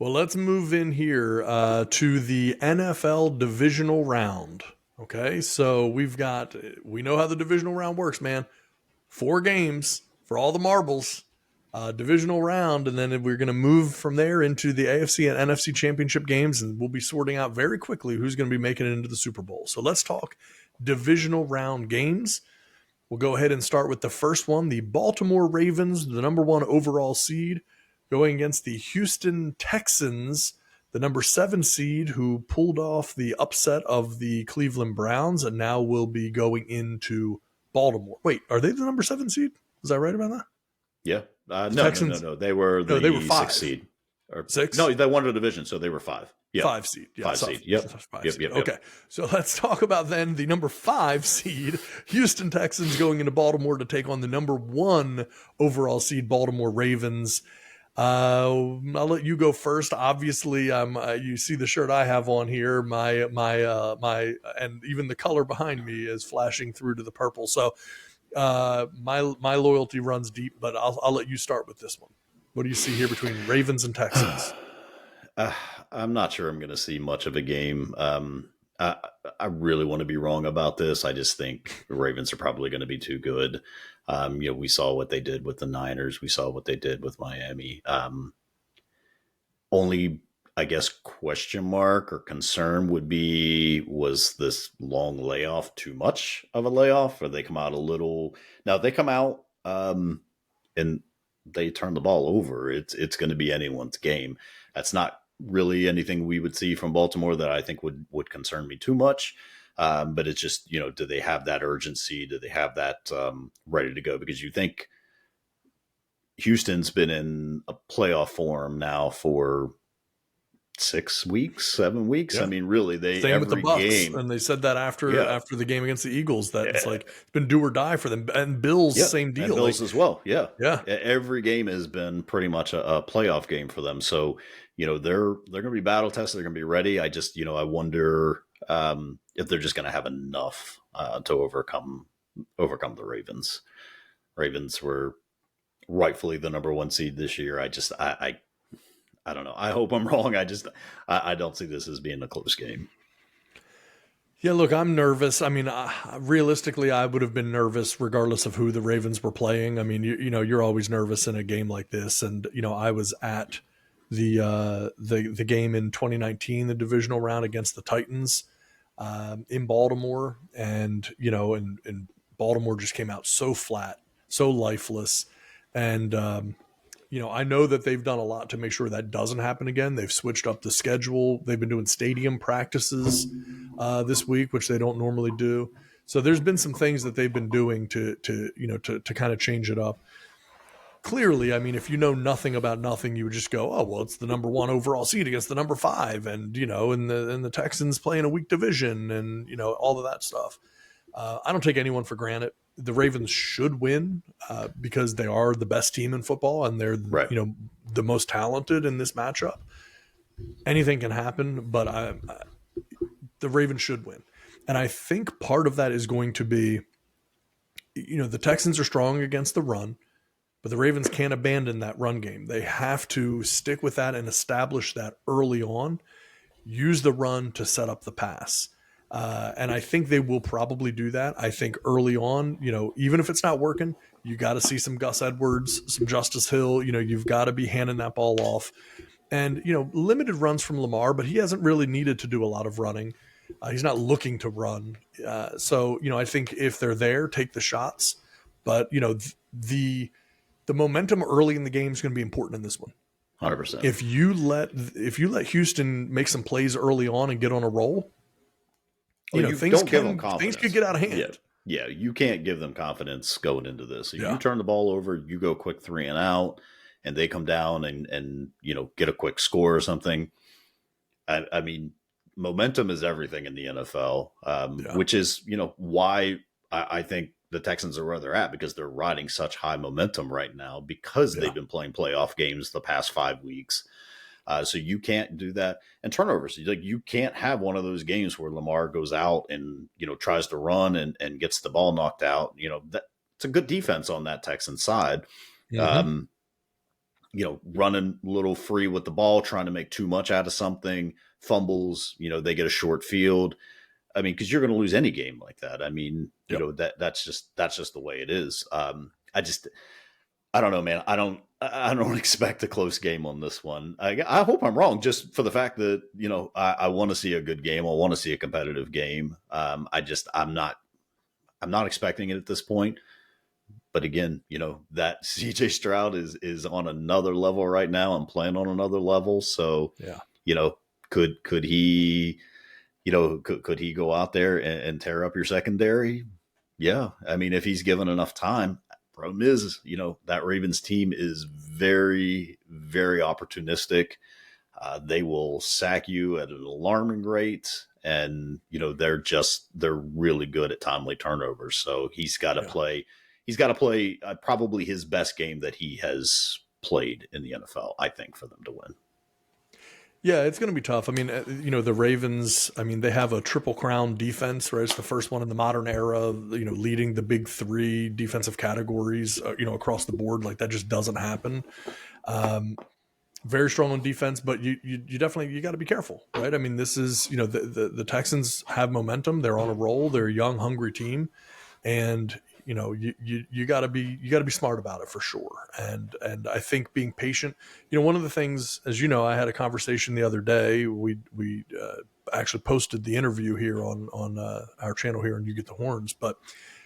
Well, let's move in here to the NFL Divisional Round. Okay, so we know how the divisional round works, man. 4 games for all the marbles, divisional round, and then we're going to move from there into the AFC and NFC championship games, and we'll be sorting out very quickly who's going to be making it into the Super Bowl. So let's talk divisional round games. We'll go ahead and start with the first one. The Baltimore Ravens, the number 1 overall seed, going against the Houston Texans, the number 7 seed, who pulled off the upset of the Cleveland Browns and now will be going into Baltimore. Wait, are they the number 7 seed? Is that right about that? Yeah. Texans, no. They were no, they were the 5. 6 seed. Or, 6? No, they won the division, so they were 5. Yeah. 5 seed. Yeah, 5 seed. Yep. 5 Yep, seed. yep, Okay. So let's talk about then the number 5 seed, Houston Texans, going into Baltimore to take on the number 1 overall seed, Baltimore Ravens. I'll let you go first. Obviously, you see the shirt I have on here. My, and even the color behind me is flashing through to the purple. So, my loyalty runs deep. But I'll let you start with this one. What do you see here between Ravens and Texans? I'm not sure I'm going to see much of a game. I really want to be wrong about this. I just think the Ravens are probably going to be too good. We saw what they did with the Niners. We saw what they did with Miami. Only, I guess, question mark or concern would be, was this long layoff too much of a layoff? Or they come out a little? Now, if they come out and they turn the ball over, it's going to be anyone's game. That's not really anything we would see from Baltimore that I think would concern me too much. But it's just, do they have that urgency? Do they have that ready to go? Because you think Houston's been in a playoff form now for 6 weeks, 7 weeks. Yeah. I mean, really, Same with the Bucks, and they said that after the game against the Eagles that it's like it's been do or die for them. And Bills, same deal. And Bills as well. Yeah. Yeah. Every game has been pretty much a playoff game for them. So, they're going to be battle tested. They're going to be ready. I just, I wonder if they're just going to have enough to overcome the Ravens. Ravens were rightfully the number 1 seed this year. I don't know. I hope I'm wrong. I don't see this as being a close game. Yeah, look, I'm nervous. I mean, realistically, I would have been nervous regardless of who the Ravens were playing. I mean, you're always nervous in a game like this. And, I was at the game in 2019, the divisional round against the Titans in Baltimore. And, and Baltimore just came out so flat, so lifeless. And, I know that they've done a lot to make sure that doesn't happen again. They've switched up the schedule. They've been doing stadium practices this week, which they don't normally do. So there's been some things that they've been doing to kind of change it up. Clearly, I mean, if you know nothing about nothing, you would just go, oh, well, it's the number 1 overall seed against the number 5, and and the Texans playing a weak division, and all of that stuff. I don't take anyone for granted. The Ravens should win because they are the best team in football and they're the most talented in this matchup. Anything can happen, but the Ravens should win. And I think part of that is going to be, the Texans are strong against the run, but the Ravens can't abandon that run game. They have to stick with that and establish that early on, use the run to set up the pass. And I think they will probably do that. I think early on, even if it's not working, you got to see some Gus Edwards, some Justice Hill, you've got to be handing that ball off. And, limited runs from Lamar, but he hasn't really needed to do a lot of running. He's not looking to run. So, I think if they're there, take the shots. But, the momentum early in the game is going to be important in this one. 100%. If you let Houston make some plays early on and get on a roll, things could get out of hand. Yeah, you can't give them confidence going into this. If you turn the ball over, you go quick 3 and out, and they come down and get a quick score or something. I mean, momentum is everything in the NFL, which is why I think the Texans are where they're at, because they're riding such high momentum right now because they've been playing playoff games the past 5 weeks. So you can't do that. And turnovers, you can't have one of those games where Lamar goes out and, tries to run and gets the ball knocked out. It's a good defense on that Texan side. Mm-hmm. running a little free with the ball, trying to make too much out of something, fumbles, they get a short field. I mean, because you're going to lose any game like that. I mean, that's just the way it is. I don't know, man. I don't expect a close game on this one. I hope I'm wrong, just for the fact that I want to see a good game. I want to see a competitive game. I'm not expecting it at this point. But again, that CJ Stroud is on another level right now and playing on another level. So, could he, could he go out there and tear up your secondary? Yeah. I mean, if he's given enough time. Problem is, that Ravens team is very, very opportunistic. They will sack you at an alarming rate. And, they're really good at timely turnovers. So he's got to play. He's got to play probably his best game that he has played in the NFL, I think, for them to win. Yeah, it's going to be tough. I mean, the Ravens, I mean, they have a triple crown defense, right? It's the first one in the modern era, leading the big three defensive categories, across the board. Like, that just doesn't happen. Very strong on defense, but you definitely, you got to be careful, right? I mean, this is, the Texans have momentum. They're on a roll. They're a young, hungry team. And, you gotta be smart about it for sure. And I think being patient, one of the things, as I had a conversation the other day, we actually posted the interview here on our channel here, and You Get the Horns, but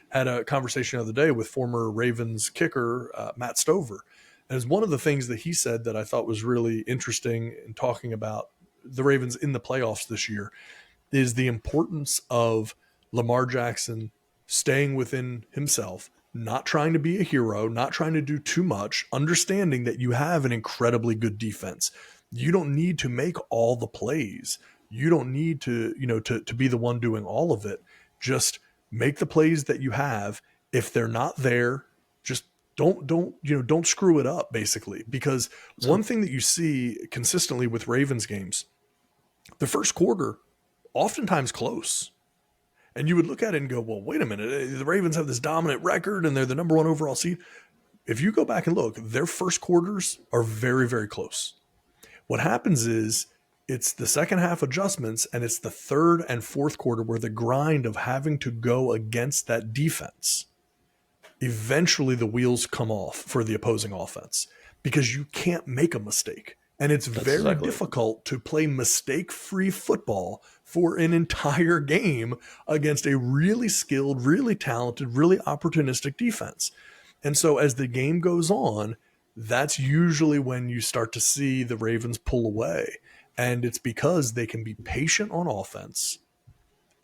had a conversation the other day with former Ravens kicker, Matt Stover. And it's one of the things that he said that I thought was really interesting in talking about the Ravens in the playoffs this year is the importance of Lamar Jackson staying within himself, not trying to be a hero, not trying to do too much, understanding that you have an incredibly good defense. You don't need to make all the plays. You don't need to, to be the one doing all of it. Just make the plays that you have. If they're not there, just don't screw it up, basically. Because one thing that you see consistently with Ravens games, the first quarter, oftentimes close. And you would look at it and go, well, wait a minute. The Ravens have this dominant record and they're the number one overall seed. If you go back and look, their first quarters are very, very close. What happens is it's the second half adjustments and it's the third and fourth quarter where the grind of having to go against that defense. Eventually the wheels come off for the opposing offense because you can't make a mistake. And it's very difficult to play mistake-free football for an entire game against a really skilled, really talented, really opportunistic defense. And so as the game goes on, that's usually when you start to see the Ravens pull away. And it's because they can be patient on offense,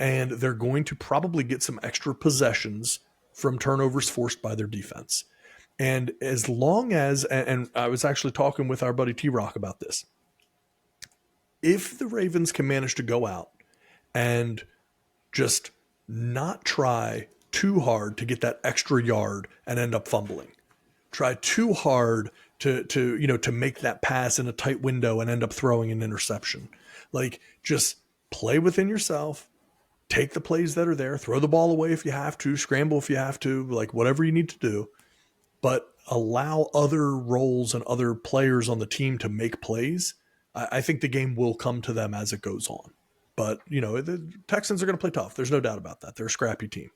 and they're going to probably get some extra possessions from turnovers forced by their defense. And as long as, and I was actually talking with our buddy T-Rock about this, if the Ravens can manage to go out and just not try too hard to get that extra yard and end up fumbling, try too hard to make that pass in a tight window and end up throwing an interception, like just play within yourself, take the plays that are there, throw the ball away if you have to, scramble if you have to, like whatever you need to do. But allow other roles and other players on the team to make plays. I think the game will come to them as it goes on. But, the Texans are going to play tough. There's no doubt about that. They're a scrappy team.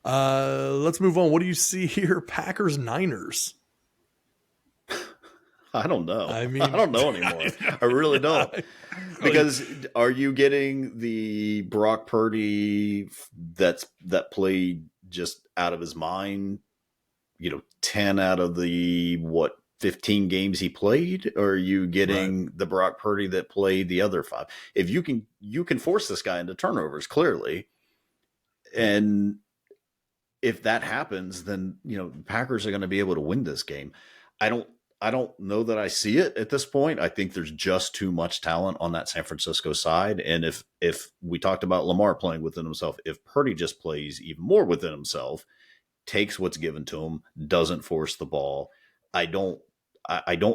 Let's move on. What do you see here? Packers, Niners. I don't know. I don't know anymore. I really don't. Because are you getting the Brock Purdy that played just out of his mind, 10 out of the 15 games he played? Or are you getting the Brock Purdy that played the other 5? If you can force this guy into turnovers, clearly. And if that happens, then, the Packers are going to be able to win this game. I don't know that I see it at this point. I think there's just too much talent on that San Francisco side. And if we talked about Lamar playing within himself, if Purdy just plays even more within himself, takes what's given to him, doesn't force the ball, I don't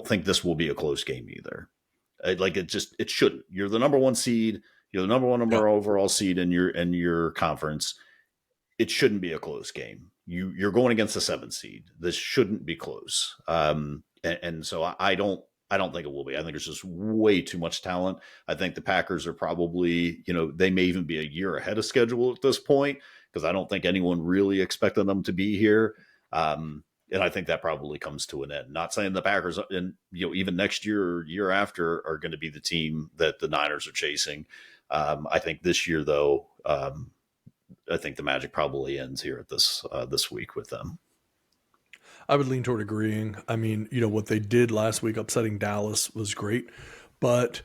think this will be a close game either. It shouldn't. You're the number one seed. You're the number one overall seed in your conference. It shouldn't be a close game. you're going against the 7th seed. This shouldn't be close. And so I don't think it will be. I think there's just way too much talent. I think the Packers are probably, they may even be a year ahead of schedule at this point, because I don't think anyone really expected them to be here. And I think that probably comes to an end. Not saying the Packers, and even next year or year after, are going to be the team that the Niners are chasing. I think this year, though, I think the magic probably ends here at this week with them. I would lean toward agreeing. I mean, what they did last week, upsetting Dallas, was great, but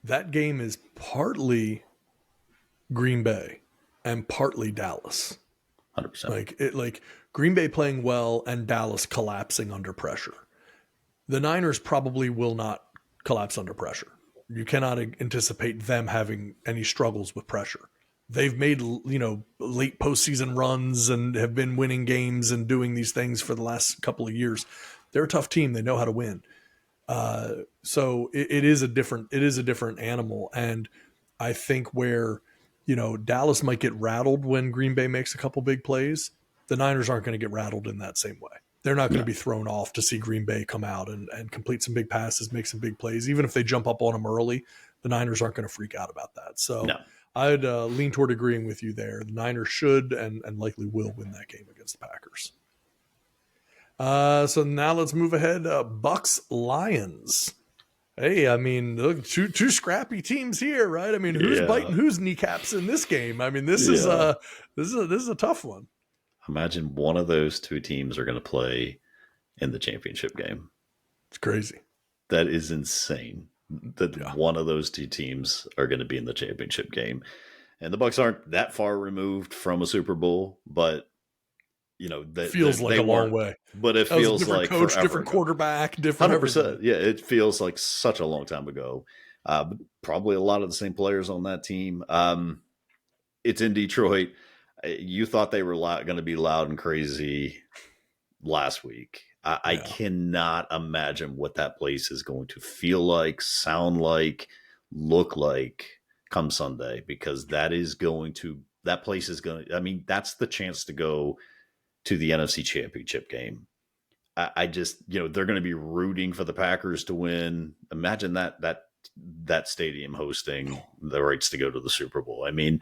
that game is partly Green Bay and partly Dallas. 100%. Like Green Bay playing well and Dallas collapsing under pressure. The Niners probably will not collapse under pressure. You cannot anticipate them having any struggles with pressure. They've made, late postseason runs and have been winning games and doing these things for the last couple of years. They're a tough team. They know how to win. So it is a different animal. And I think where, Dallas might get rattled when Green Bay makes a couple big plays, the Niners aren't going to get rattled in that same way. They're not going to be thrown off to see Green Bay come out and complete some big passes, make some big plays. Even if they jump up on them early, the Niners aren't going to freak out about that. So I'd lean toward agreeing with you there. The Niners should and likely will win that game against the Packers. So now let's move ahead. Bucks Lions. Hey, I mean, look, two scrappy teams here, right? I mean, who's biting whose kneecaps in this game? I mean, this is a tough one. Imagine one of those two teams are going to play in the championship game. It's crazy. That is insane. That one of those two teams are going to be in the championship game. And the Bucks aren't that far removed from a Super Bowl, but feels like a long way. But it feels like coach, different quarterback, different 100%. Everything. Yeah, it feels like such a long time ago. Probably a lot of the same players on that team. It's in Detroit. You thought they were going to be loud and crazy last week. I cannot imagine what that place is going to feel like, sound like, look like come Sunday, because that place is going to, I mean, that's the chance to go to the NFC Championship game. I just, they're going to be rooting for the Packers to win. Imagine that stadium hosting the rights to go to the Super Bowl. I mean,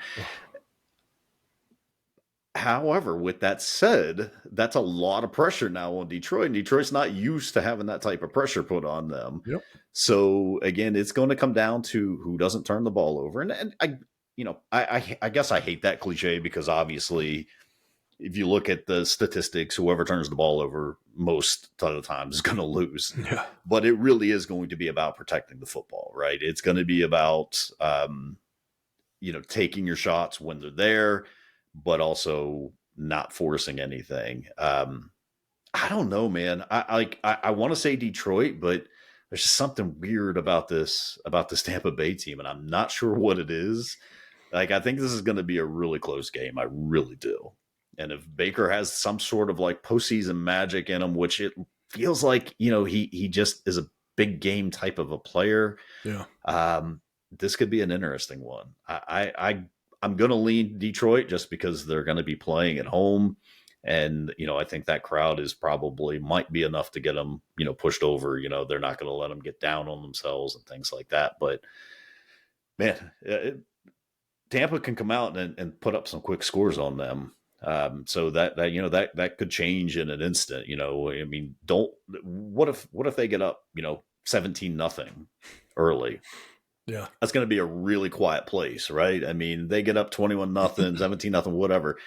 however, with that said, that's a lot of pressure now on Detroit, and Detroit's not used to having that type of pressure put on them. Yep. So again, it's going to come down to who doesn't turn the ball over. And I guess I hate that cliche, because obviously if you look at the statistics, whoever turns the ball over most of the time is going to lose. Yeah. But it really is going to be about protecting the football, right? It's going to be about, taking your shots when they're there, but also not forcing anything. I don't know, man. I want to say Detroit, but there's just something weird about this Tampa Bay team, and I'm not sure what it is. Like, I think this is going to be a really close game. I really do. And if Baker has some sort of like postseason magic in him, which it feels like, he just is a big game type of a player. Yeah. This could be an interesting one. I'm going to lean Detroit just because they're going to be playing at home. And, I think that crowd might be enough to get them, pushed over. They're not going to let them get down on themselves and things like that. But man, Tampa can come out and put up some quick scores on them. So that could change in an instant. I mean, what if they get up, 17-0 early? Yeah. That's going to be a really quiet place, right? I mean, they get up 21-0, 17-0, whatever.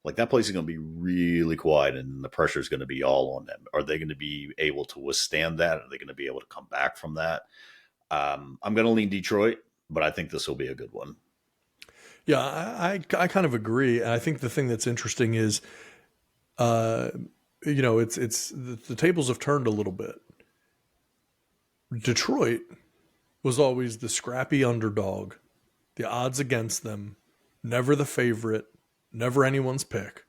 Like, that place is going to be really quiet, and the pressure is going to be all on them. Are they going to be able to withstand that? Are they going to be able to come back from that? I'm going to lean Detroit, but I think this will be a good one. Yeah, I kind of agree. And I think the thing that's interesting is, it's the tables have turned a little bit. Detroit was always the scrappy underdog, the odds against them, never the favorite, never anyone's pick.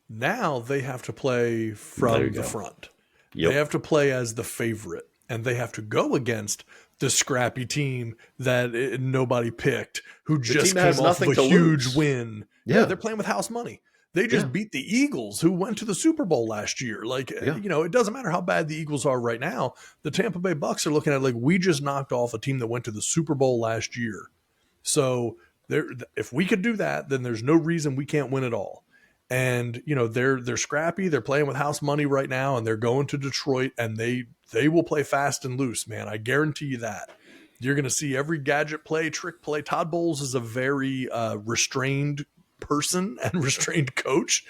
Now they have to play from the front. Yep. They have to play as the favorite, and they have to go against the scrappy team that nobody picked, who just came off of a huge win. Yeah, they're playing with house money. They Yeah. just beat the Eagles, who went to the Super Bowl last year. Like, Yeah. it doesn't matter how bad the Eagles are right now. The Tampa Bay Bucks are looking at like, we just knocked off a team that went to the Super Bowl last year. So if we could do that, then there's no reason we can't win it all. And they're scrappy. They're playing with house money right now, and they're going to Detroit, and they will play fast and loose, man. I guarantee you that. You're going to see every gadget play, trick play. Todd Bowles is a very restrained person and restrained coach.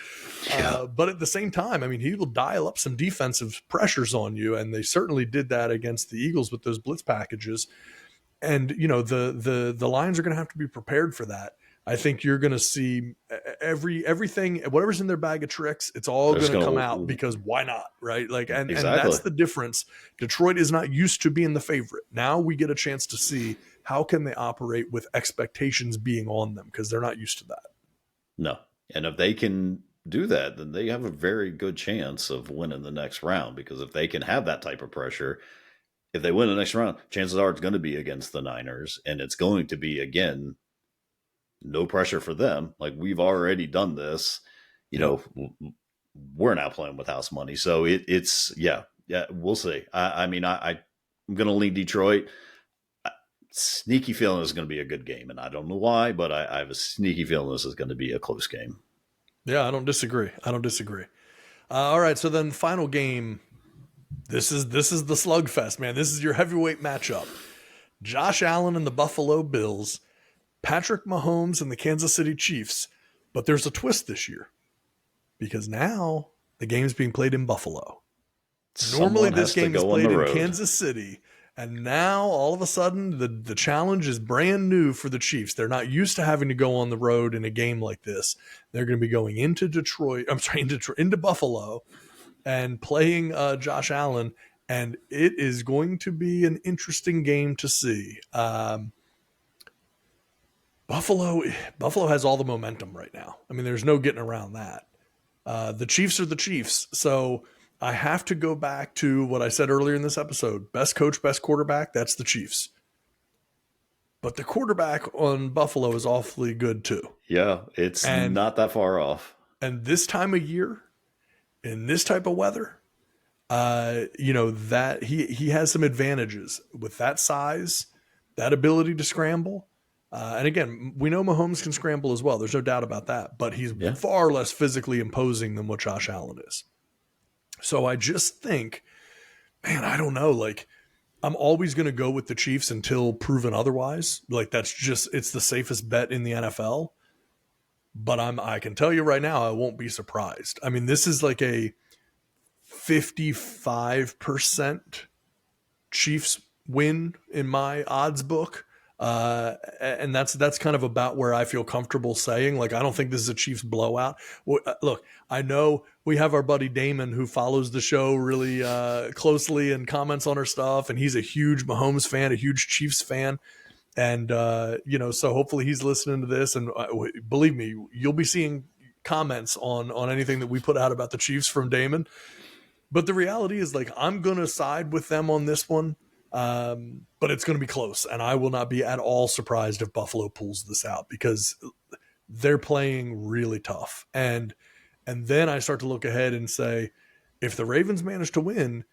Yeah. But at the same time, I mean, he will dial up some defensive pressures on you, and they certainly did that against the Eagles with those blitz packages. And the Lions are going to have to be prepared for that. I think you're going to see everything, whatever's in their bag of tricks, it's all going to come out, because why not, right? Like, and that's the difference. Detroit is not used to being the favorite. Now we get a chance to see how can they operate with expectations being on them, because they're not used to that. No. And if they can do that, then they have a very good chance of winning the next round, because if they can have that type of pressure, if they win the next round, chances are it's going to be against the Niners, and it's going to be, again, no pressure for them. Like, we've already done this, we're not playing with house money. So it's we'll see. I'm going to lean Detroit. Sneaky feeling this is going to be a good game, and I don't know why, but I have a sneaky feeling this is going to be a close game. Yeah, I don't disagree. All right, so then final game. This is the slugfest, man. This is your heavyweight matchup. Josh Allen and the Buffalo Bills, Patrick Mahomes and the Kansas City Chiefs. But there's a twist this year, because now the game's being played in Buffalo. Normally this game is played in Kansas City, and now all of a sudden the challenge is brand new for the Chiefs. They're not used to having to go on the road in a game like this. They're going to be going into into Buffalo and playing Josh Allen, and it is going to be an interesting game to see. Buffalo has all the momentum right now. I mean, there's no getting around that. The Chiefs are the Chiefs, so I have to go back to what I said earlier in this episode. Best coach, best quarterback, that's the Chiefs. But the quarterback on Buffalo is awfully good too. Yeah, it's not that far off. And this time of year, in this type of weather, that he has some advantages with that size, that ability to scramble. And again, we know Mahomes can scramble as well. There's no doubt about that. But he's far less physically imposing than what Josh Allen is. So I just think, man, I don't know. Like, I'm always going to go with the Chiefs until proven otherwise. Like, it's the safest bet in the NFL. But I can tell you right now, I won't be surprised. I mean, this is like a 55% Chiefs win in my odds book. And that's kind of about where I feel comfortable saying, like, I don't think this is a Chiefs blowout. Look, I know we have our buddy Damon, who follows the show really closely and comments on our stuff. And he's a huge Mahomes fan, a huge Chiefs fan. And, so hopefully he's listening to this, and believe me, you'll be seeing comments on anything that we put out about the Chiefs from Damon. But the reality is, like, I'm going to side with them on this one. But it's going to be close, and I will not be at all surprised if Buffalo pulls this out, because they're playing really tough. And then I start to look ahead and say, if the Ravens manage to win,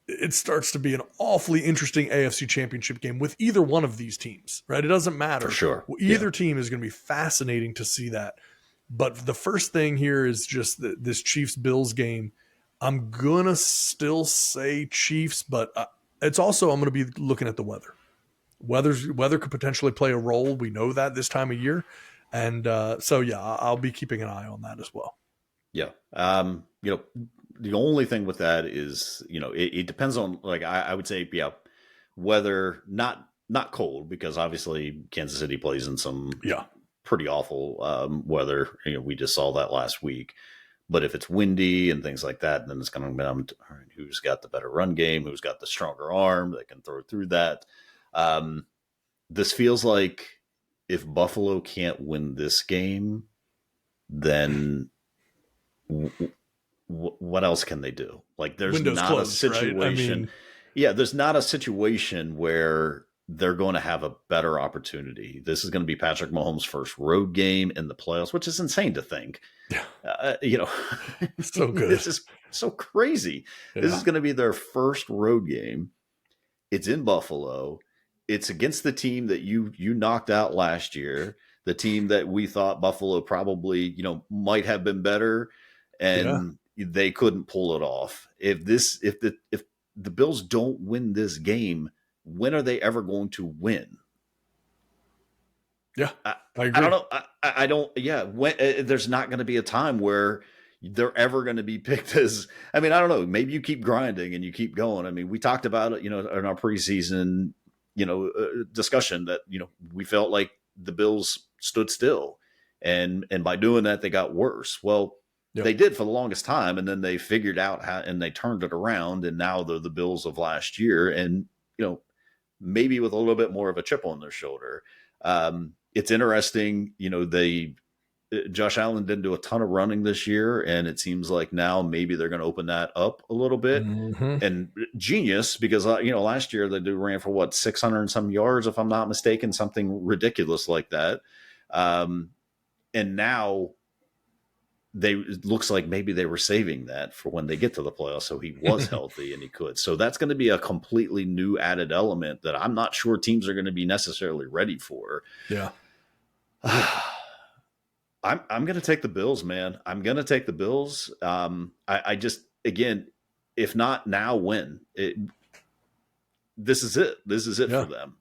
it starts to be an awfully interesting AFC Championship game with either one of these teams, right? It doesn't matter. For sure. Either team is going to be fascinating to see that. But the first thing here is just this Chiefs-Bills game. I'm going to still say Chiefs, but it's also, I'm going to be looking at the weather. Weather could potentially play a role. We know that this time of year. And I'll be keeping an eye on that as well. Yeah. The only thing with that is, it depends on, like, I would say, weather, not cold, because obviously Kansas City plays in some pretty awful weather. We just saw that last week. But if it's windy and things like that, then it's going to be, all right, who's got the better run game, who's got the stronger arm that can throw through that. This feels like if Buffalo can't win this game, then what else can they do? Like, there's Windows not closed, a situation. Right? there's not a situation where they're going to have a better opportunity. This is going to be Patrick Mahomes' first road game in the playoffs, which is insane to think. Yeah. You know, So good. this is so crazy. Yeah. This is going to be their first road game. It's in Buffalo. It's against the team that you knocked out last year, the team that we thought Buffalo probably, might have been better, Yeah. and they couldn't pull it off. If the Bills don't win this game, when are they ever going to win? Yeah. I agree. don't know. I don't. Yeah. When there's not going to be a time where they're ever going to be picked as. I mean, I don't know. Maybe you keep grinding and you keep going. I mean, we talked about it, in our preseason, discussion that we felt like the Bills stood still, and by doing that they got worse. Well, Yep. they did for the longest time, and then they figured out how, and they turned it around, and now they're the Bills of last year, and maybe with a little bit more of a chip on their shoulder. It's interesting, Josh Allen didn't do a ton of running this year, and it seems like now maybe they're going to open that up a little bit. Mm-hmm. And genius, because last year they ran for what, 600 and some yards, if I'm not mistaken, something ridiculous like that. And now it looks like maybe they were saving that for when they get to the playoffs, so he was healthy and he could. So that's going to be a completely new added element that I'm not sure teams are going to be necessarily ready for. Yeah. I'm going to take the Bills, man. I'm going to take the Bills. I just, again, if not now, when? This is it. This is it for them.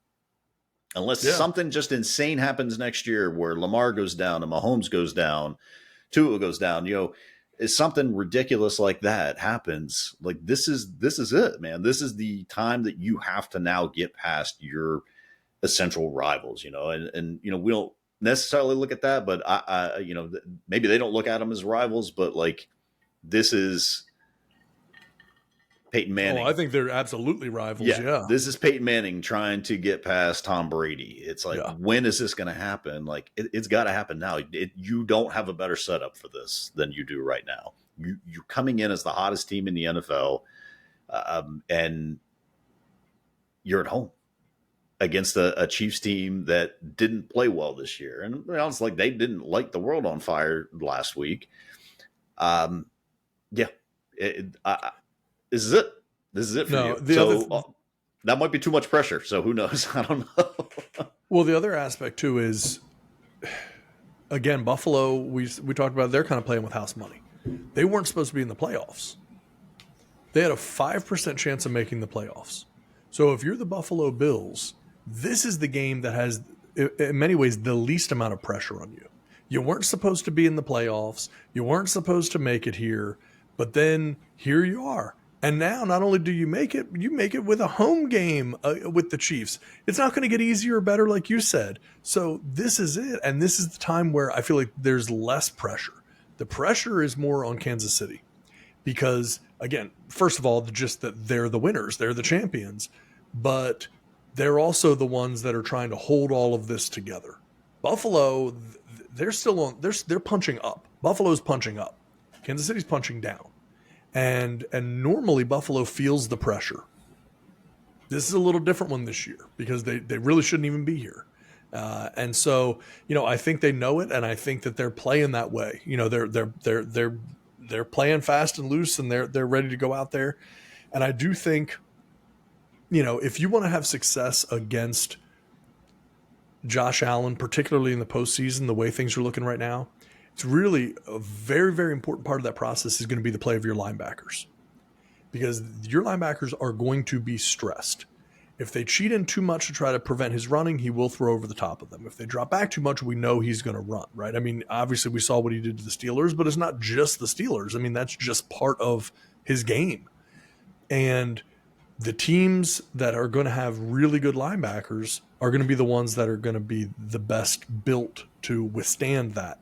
Unless something just insane happens next year where Lamar goes down and Mahomes goes down, Tua goes down, if something ridiculous like that happens, like this is it, man. This is the time that you have to now get past your essential rivals, and we don't necessarily look at that, but I maybe they don't look at them as rivals, but like this is Peyton Manning. Oh, I think they're absolutely rivals. Yeah. This is Peyton Manning trying to get past Tom Brady. It's like, when is this going to happen? Like, it's got to happen now. You don't have a better setup for this than you do right now. You're coming in as the hottest team in the NFL, and you're at home against a Chiefs team that didn't play well this year. And it's like they didn't light the world on fire last week. This is it. This is it for you. That might be too much pressure. So who knows? I don't know. Well, the other aspect too is, again, Buffalo, we talked about, they're kind of playing with house money. They weren't supposed to be in the playoffs. They had a 5% chance of making the playoffs. So if you're the Buffalo Bills, this is the game that has, in many ways, the least amount of pressure on you. You weren't supposed to be in the playoffs. You weren't supposed to make it here. But then here you are. And now not only do you make it with a home game with the Chiefs. It's not going to get easier or better, like you said. So this is it. And this is the time where I feel like there's less pressure. The pressure is more on Kansas City because, again, first of all, just that they're the winners. They're the champions. But they're also the ones that are trying to hold all of this together. Buffalo, they're still on. They're punching up. Buffalo's punching up. Kansas City's punching down. And normally Buffalo feels the pressure. This is a little different one this year because they really shouldn't even be here. And so, I think they know it, and I think that they're playing that way. They're playing fast and loose, and they're ready to go out there. And I do think, if you want to have success against Josh Allen, particularly in the postseason, the way things are looking right now, it's really a very, very important part of that process is going to be the play of your linebackers, because your linebackers are going to be stressed. If they cheat in too much to try to prevent his running, he will throw over the top of them. If they drop back too much, we know he's going to run, right? I mean, obviously we saw what he did to the Steelers, but it's not just the Steelers. I mean, that's just part of his game. And the teams that are going to have really good linebackers are going to be the ones that are going to be the best built to withstand that.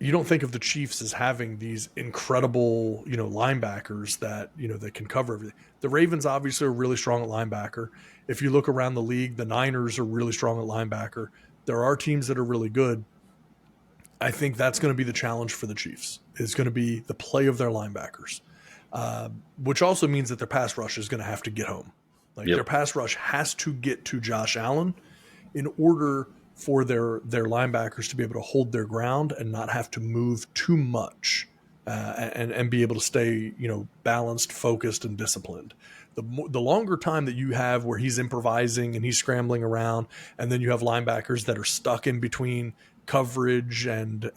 You don't think of the Chiefs as having these incredible, linebackers that, that can cover everything. The Ravens obviously are really strong at linebacker. If you look around the league, the Niners are really strong at linebacker. There are teams that are really good. I think that's going to be the challenge for the Chiefs. It's going to be the play of their linebackers, which also means that their pass rush is going to have to get home. Like their pass rush has to get to Josh Allen in order for their linebackers to be able to hold their ground and not have to move too much, and be able to stay, balanced, focused, and disciplined. The longer time that you have where he's improvising and he's scrambling around, and then you have linebackers that are stuck in between coverage and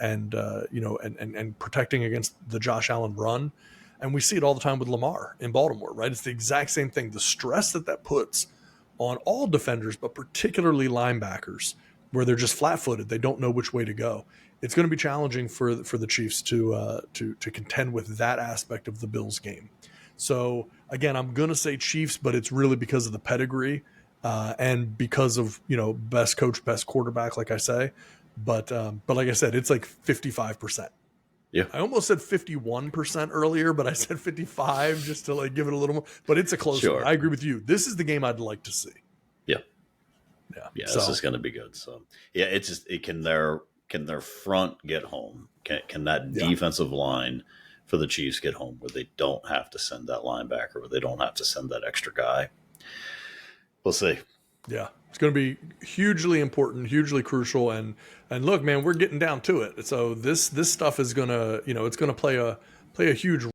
protecting against the Josh Allen run. And we see it all the time with Lamar in Baltimore, right? It's the exact same thing. The stress that puts on all defenders, but particularly linebackers, where they're just flat-footed, they don't know which way to go. It's going to be challenging for the Chiefs to contend with that aspect of the Bills game. So again, I'm going to say Chiefs, but it's really because of the pedigree, and because of, best coach, best quarterback, like I say. But like I said, it's like 55%. Yeah. I almost said 51% earlier, but I said 55 just to give it a little more. But it's a close one. I agree with you. This is the game I'd like to see. Yeah. This is going to be good. So yeah, it's just can their front get home? Can that defensive line for the Chiefs get home where they don't have to send that linebacker, where they don't have to send that extra guy? We'll see. Yeah, it's going to be hugely important, hugely crucial, and look, man, we're getting down to it. So this stuff is going to, it's going to play a huge